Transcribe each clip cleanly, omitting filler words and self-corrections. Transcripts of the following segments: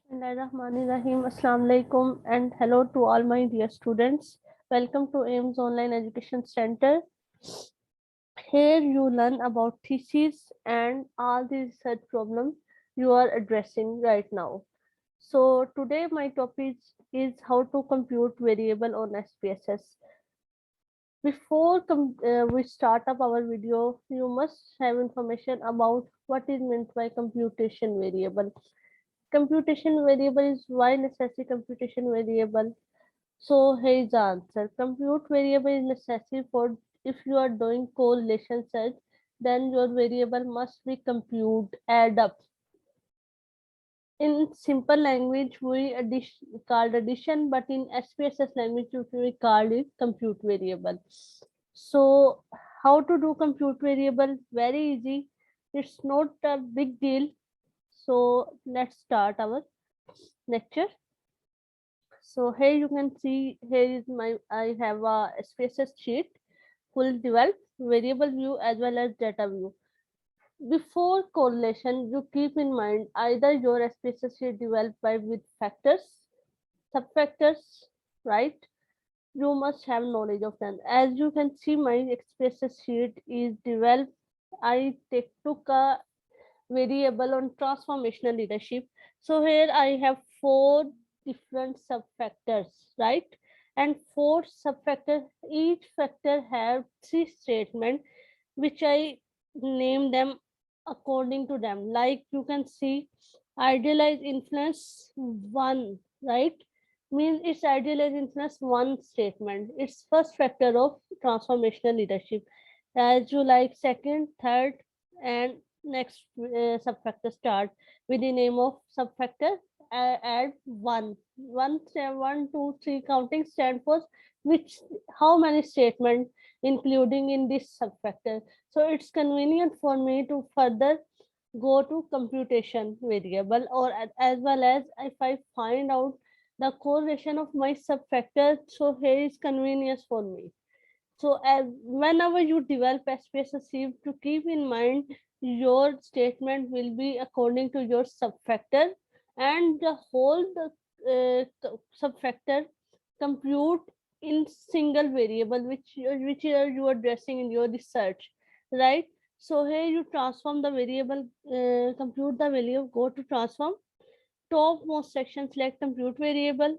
Bismillahirrahmanirrahim. Assalamu alaikum and hello to all my dear students. Welcome to AIMS Online Education Center. Here you learn about theses and all the research problems you are addressing right now. So today my topic is how to compute variable on SPSS. Before we start up our video, you must have information about what is meant by computation variable. Computation variable is why necessary computation variable. So here is the answer. Compute variable is necessary for if you are doing correlation search, then your variable must be compute, add up. In simple language, we called addition, but in SPSS language, we called it compute variable. So how to do compute variable? Very easy. It's not a big deal. So let's start our lecture. So here you can see, here is I have a SPSS sheet, full developed variable view as well as data view. Before correlation, you keep in mind either your SPSS sheet developed by with factors, subfactors, right? You must have knowledge of them. As you can see, my SPSS sheet is developed. I took a variable on transformational leadership. So here I have four different subfactors, right? And four subfactors, each factor have three statements, which I name them according to them. Like you can see, idealized influence one, right? Means it's idealized influence one statement. It's first factor of transformational leadership. As you like second, third, and next subfactor start with the name of subfactor. Add one, two, three counting stand for which how many statements including in this subfactor. So it's convenient for me to further go to computation variable, or as well as if I find out the correlation of my subfactor. So here is convenience for me. So as whenever you develop SPSS, to keep in mind your statement will be according to your subfactor, and the whole subfactor compute in single variable which you are addressing in your research, right? So here you transform the variable, compute the value, go to transform, topmost section, select compute variable.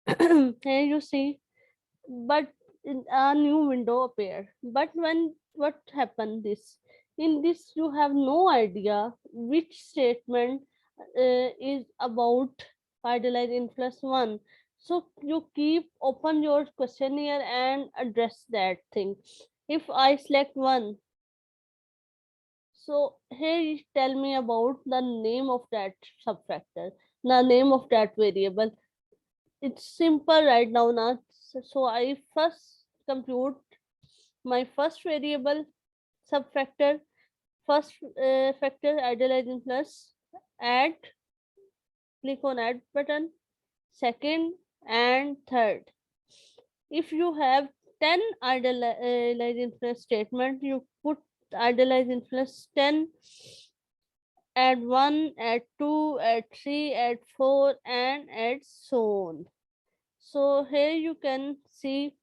Here you see, but a new window appear. But when what happened this, in this you have no idea which statement is about idealized influence one. So you keep open your questionnaire and address that thing. If I select one, so here you tell me about the name of that subfactor, the name of that variable. It's simple right now. So I first compute my first variable subfactor, first factor idealizing plus, add, click on add button, second and third. If you have 10 idealizing plus statement, you put idealizing plus 10, add 1, add 2, add 3, add 4, and add so on. So here you can see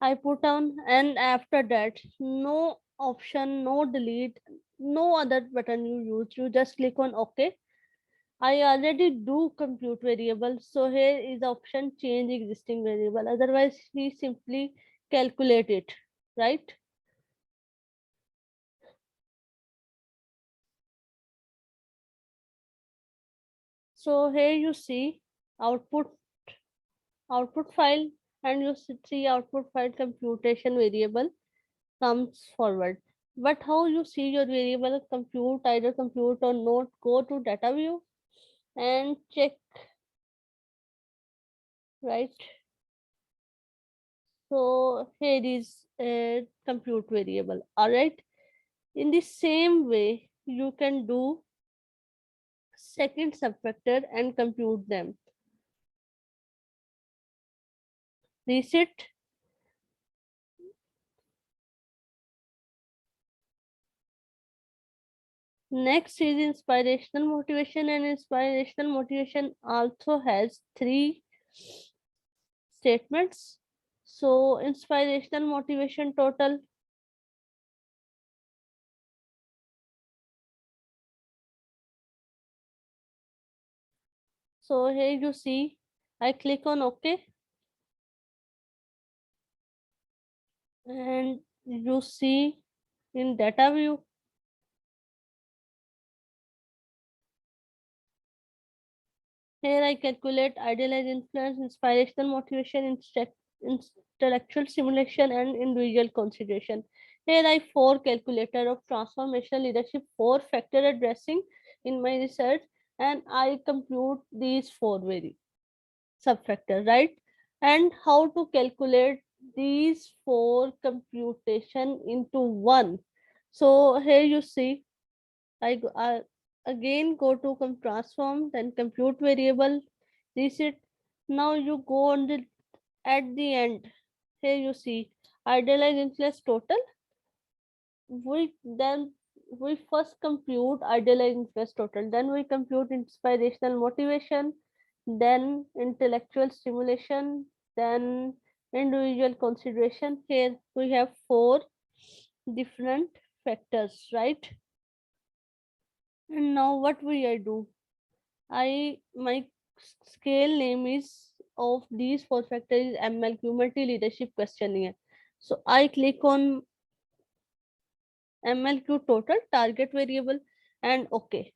I put on, and after that, no option, no delete, no other button you use. You just click on OK. I already do compute variable. So here is the option change existing variable. Otherwise, we simply calculate it, right? So here you see output file, and you see output file computation variable comes forward. But how you see your variable compute, either compute or not, go to data view and check, right? So here is a compute variable. All right. In the same way, you can do second subfactor and compute them. Reset. Next is inspirational motivation, and inspirational motivation also has three statements. So inspirational motivation total. So here you see, I click on OK, and you see in data view, here I calculate idealized influence, inspirational motivation, intellectual stimulation, and individual consideration. Here I four calculator of transformational leadership, four factor addressing in my research, and I compute these four very subfactor, right? And how to calculate these four computation into one. So here you see, I again go to transform, then compute variable, reset. Now you go on the at the end. Here you see idealized influence total. We first compute idealized influence total, then we compute inspirational motivation, then intellectual stimulation, then individual consideration. Here we have four different factors, right? And now what will I do? My scale name is of these four factors is MLQ, multi leadership questionnaire. So I click on MLQ total target variable and OK.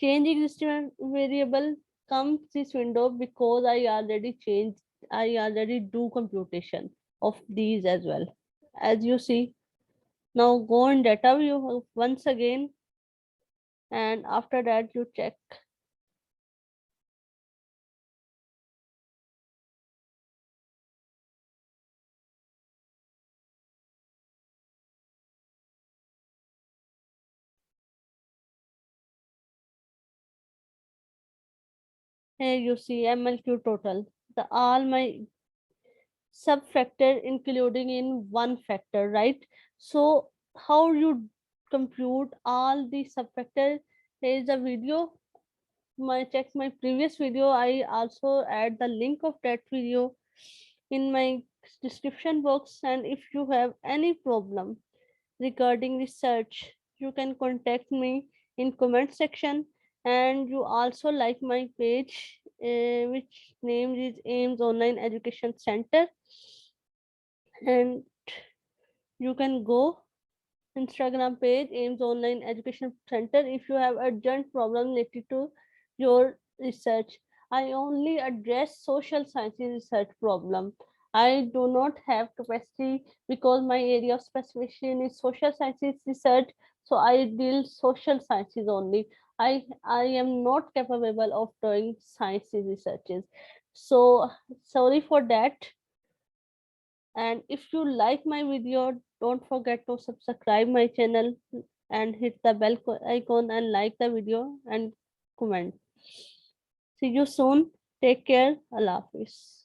Change existing variable comes this window because I already do computation of these as well. As you see, now go in data view once again, and after that you check. Here you see MLQ total. The all my sub-factor including in one factor, right? So how you compute all the sub-factor? Here is a video. Check my previous video. I also add the link of that video in my description box. And if you have any problem regarding research, you can contact me in comment section. And you also like my page, which name is Ames Online Education Center, and you can go Instagram page Ames Online Education Center if you have urgent problem related to your research. I only address social sciences research problem. I do not have capacity because my area of specialization is social sciences research. So I deal social sciences only. I am not capable of doing sciences researches. So sorry for that. And if you like my video, don't forget to subscribe my channel and hit the bell icon and like the video and comment. See you soon. Take care. Allah Hafiz.